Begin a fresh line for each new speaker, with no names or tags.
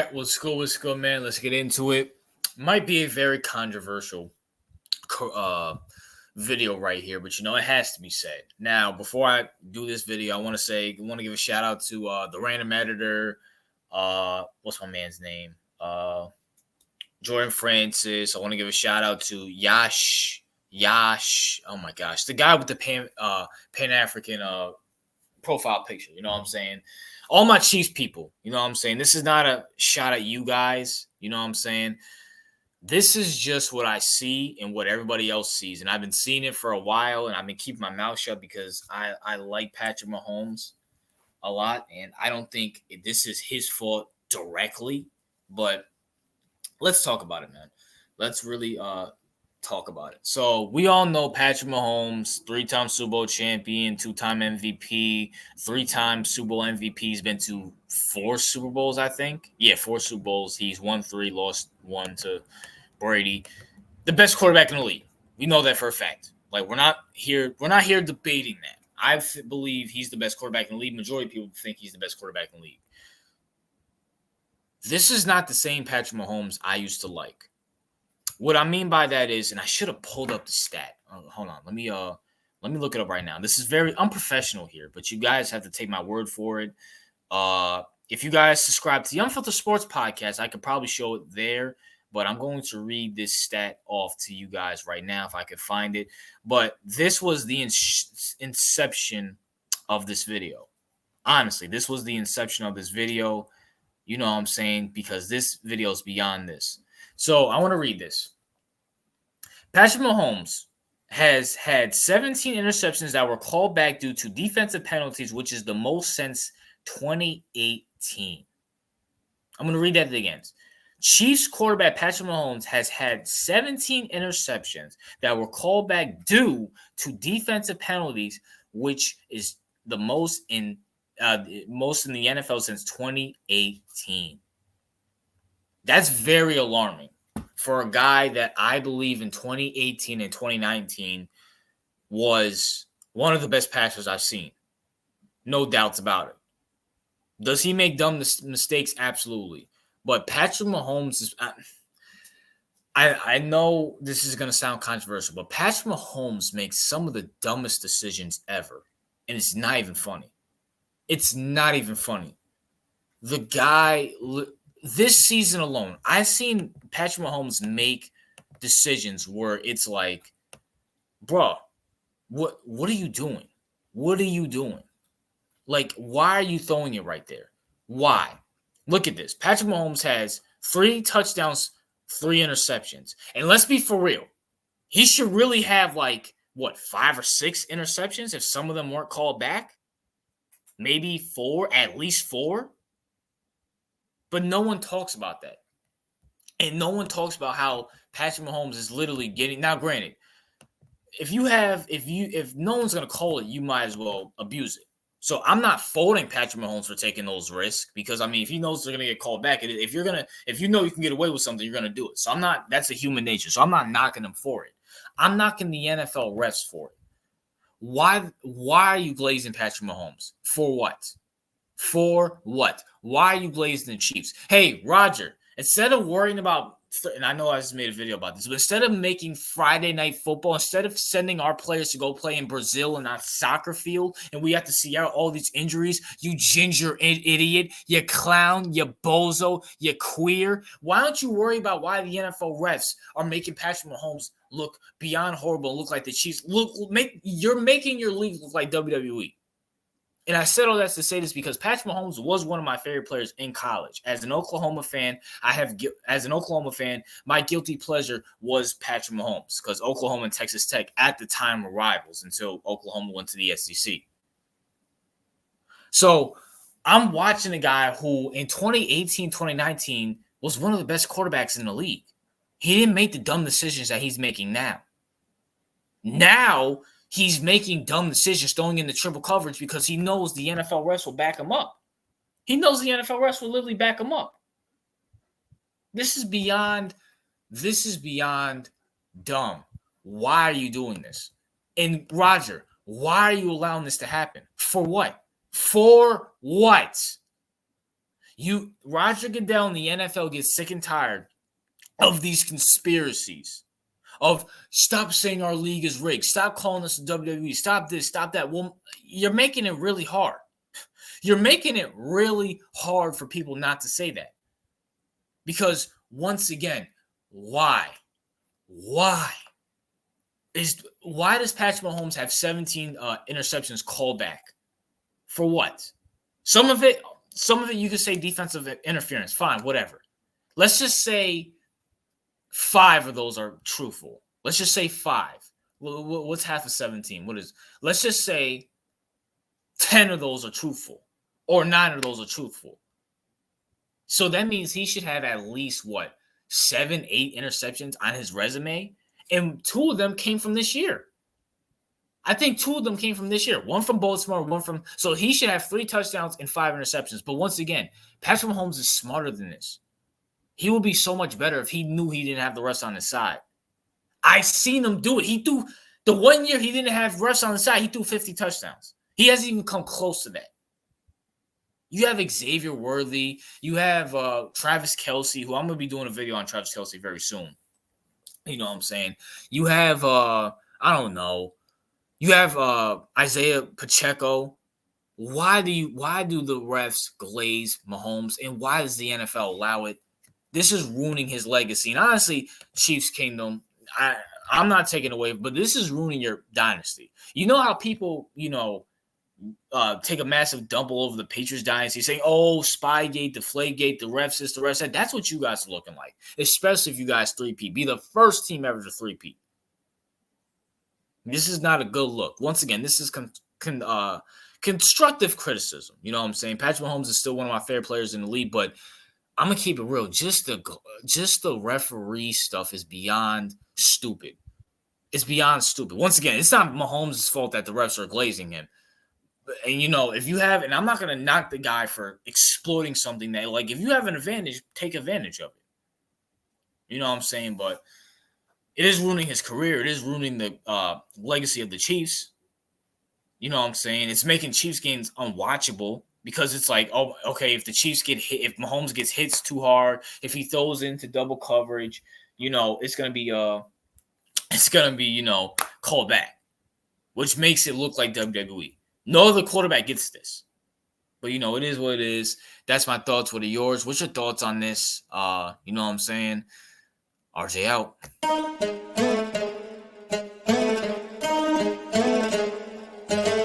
right, what's good, man? Let's get into it. Might be a very controversial uh, video right here, but it has to be said. Now, before I do this video, I want to give a shout out to the random editor. What's my man's name? Jordan Francis. I want to give a shout out to Yash. Oh my gosh, the guy with the Pan African profile picture. You know what I'm saying? All my Chiefs people, you know what I'm saying? This is not a shot at you guys, you know what I'm saying? This is just what I see and what everybody else sees. And I've been seeing it for a while, and I've been keeping my mouth shut because I like Patrick Mahomes a lot, and I don't think this is his fault directly, but let's talk about it, man. Let's really talk about it. So we all know Patrick Mahomes, 3-time Super Bowl champion, 2-time MVP, 3-time Super Bowl MVP. He's been to 4 Super Bowls, I think. Yeah, 4 Super Bowls. He's won 3, lost 1 to Brady. The best quarterback in the league. We know that for a fact. Like, we're not here debating that. I believe he's the best quarterback in the league. Majority of people think he's the best quarterback in the league. This is not the same Patrick Mahomes I used to like. What I mean by that is, and I should have pulled up the stat. Hold on, let me look it up right now. This is very unprofessional here, but you guys have to take my word for it. If you guys subscribe to the Unfiltered Sports Podcast, I could probably show it there, but I'm going to read this stat off to you guys right now if I could find it. But this was the inception of this video. Honestly, this was the inception of this video. You know what I'm saying? Because this video is beyond this. So I want to read this. Patrick Mahomes has had 17 interceptions that were called back due to defensive penalties, which is the most since 2018. I'm going to read that again. Chiefs quarterback Patrick Mahomes has had 17 interceptions that were called back due to defensive penalties, which is the most in the NFL since 2018. That's very alarming for a guy that I believe in 2018 and 2019 was one of the best passers I've seen. No doubts about it. Does he make dumb mistakes? Absolutely. But Patrick Mahomes is I know this is going to sound controversial, but Patrick Mahomes makes some of the dumbest decisions ever. And it's not even funny. It's not even funny. The guy... This season alone, I've seen Patrick Mahomes make decisions where it's like, bro, what are you doing? What are you doing? Like, why are you throwing it right there? Why? Look at this. Patrick Mahomes has 3 touchdowns, 3 interceptions. And let's be for real. He should really have 5 or 6 interceptions if some of them weren't called back. Maybe 4, at least 4. But no one talks about that. And no one talks about how Patrick Mahomes is literally getting... Now, granted, if no one's going to call it, you might as well abuse it. So I'm not faulting Patrick Mahomes for taking those risks because, if he knows they're going to get called back, if you know you can get away with something, you're going to do it. So that's a human nature. So I'm not knocking him for it. I'm knocking the NFL refs for it. Why are you glazing Patrick Mahomes? For what? For what? Why are you glazing the Chiefs? Hey, Roger, instead of worrying about, and I know I just made a video about this, but instead of making Friday Night Football, instead of sending our players to go play in Brazil and on a soccer field, and we have to see out all these injuries, you ginger idiot, you clown, you bozo, you queer, why don't you worry about why the NFL refs are making Patrick Mahomes look beyond horrible and look like the Chiefs? You're making your league look like WWE. And I said all that to say this because Patrick Mahomes was one of my favorite players in college. As an Oklahoma fan, my guilty pleasure was Patrick Mahomes because Oklahoma and Texas Tech at the time were rivals until Oklahoma went to the SEC. So I'm watching a guy who in 2018, 2019 was one of the best quarterbacks in the league. He didn't make the dumb decisions that he's making now. Now, he's making dumb decisions, throwing in the triple coverage because he knows the NFL refs will back him up. He knows the NFL refs will literally back him up. This is beyond dumb. Why are you doing this? And Roger, why are you allowing this to happen? For what? For what? Roger Goodell and the NFL get sick and tired of these conspiracies. Of stop saying our league is rigged. Stop calling us the WWE. Stop this, stop that. Well, you're making it really hard. You're making it really hard for people not to say that. Because once again, why? Why does Patrick Mahomes have 17 interceptions called back? For what? Some of it you could say defensive interference. Fine, whatever. Let's just say 5 of those are truthful. Let's just say 5. What's half of 17? Let's just say 10 of those are truthful, or 9 of those are truthful. So that means he should have at least 7, 8 interceptions on his resume, and 2 of them came from this year. I think 2 of them came from this year. One from Baltimore, so he should have 3 touchdowns and 5 interceptions. But once again, Patrick Mahomes is smarter than this. He would be so much better if he knew he didn't have the refs on his side. I seen him do it. He threw the 1 year he didn't have refs on the side, he threw 50 touchdowns. He hasn't even come close to that. You have Xavier Worthy. You have Travis Kelce, who I'm going to be doing a video on Travis Kelce very soon. You know what I'm saying? You have, I don't know. You have Isaiah Pacheco. Why do the refs glaze Mahomes, and why does the NFL allow it? This is ruining his legacy. And honestly, Chiefs Kingdom, I'm not taking away, but this is ruining your dynasty. You know how people, take a massive dump all over the Patriots dynasty, saying, "Oh, Spygate, Deflategate, the refs this, the refs that." That's what you guys are looking like, especially if you guys three-peat. Be the first team ever to three-peat. This is not a good look. Once again, this is constructive criticism. You know what I'm saying? Patrick Mahomes is still one of my favorite players in the league, but I'm gonna keep it real. Just the referee stuff is beyond stupid. It's beyond stupid. Once again, it's not Mahomes' fault that the refs are glazing him. And if you have, and I'm not gonna knock the guy for exploiting something that, if you have an advantage, take advantage of it. You know what I'm saying? But it is ruining his career. It is ruining the legacy of the Chiefs. You know what I'm saying? It's making Chiefs games unwatchable. Because it's like, oh, okay, if the Chiefs get hit, if Mahomes gets hits too hard, if he throws into double coverage, it's gonna be called back, which makes it look like WWE. No other quarterback gets this. But it is what it is. That's my thoughts. What are yours? What's your thoughts on this? You know what I'm saying? RJ out.